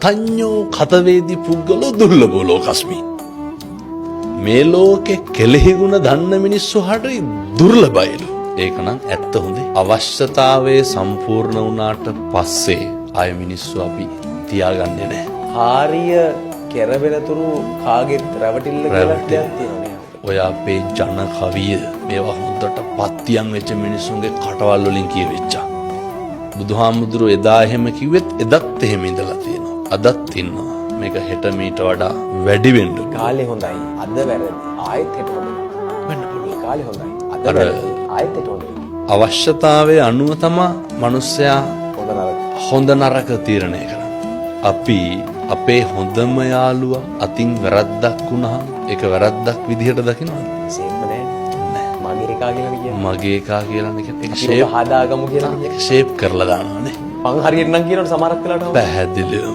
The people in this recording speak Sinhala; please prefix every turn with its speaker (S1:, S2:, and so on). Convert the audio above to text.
S1: තඤ්ඤෝ කතවේදී පුද්ගලෝ දුර්ලභෝ ලෝකස්මි. මේ ලෝකේ කෙලෙහි ගුණ දන්න මිනිස්සු හරි දුර්ලභයිලු. ඒක නම් ඇත්ත හොඳේ. අවශ්‍යතාවයේ සම්පූර්ණ වුණාට පස්සේ ආය මිනිස්සු අපි තියාගන්නේ නැහැ.
S2: කාර්ය කෙරවෙනතුරු කාගෙත් රැවටිල්ල කියලා දෙයක් තියෙනවා.
S1: ඔය අපේ ජන කවිය මේවා හොඳට පත්තියන් වෙච්ච මිනිස්සුන්ගේ කටවල් වලින් කියවෙච්චා. බුදුහාමුදුරුවෝ එදා එහෙම කිව්වෙත් එදත් එහෙම ඉඳලා තියෙනවා. අදත් ඉන්නවා. මේක හෙට මීට වඩා වැඩි වෙන්න
S2: කාලේ හොඳයි. අද වැරදි. ආයෙත් හෙට හොඳයි.
S1: වෙන්න පුළුවන්.
S2: කාලේ හොඳයි. අද වැරදි. ආයෙත් හෙට හොඳයි.
S1: අවශ්‍යතාවයේ අනුව තමයි මිනිස්සයා
S2: හොඳ නරක
S1: හොඳ නරක තීරණය කරන්නේ. අපි අපේ හොඳම යාළුවා අතින් වැරද්දක් වුණාම ඒක වැරද්දක් විදිහට දකිනවද?
S2: සේම නෑ. මගේ එකා කියලා කියන්නේ.
S1: මගේ එකා කියලා නේ ඒක
S2: ඒක
S1: ෂේප්
S2: හදාගමු කියලා.
S1: ෂේප් කරලා දානවානේ.
S2: මං හරියට නම් කියනකොට සමහරක් වෙලාවට
S1: පැහැදිලිව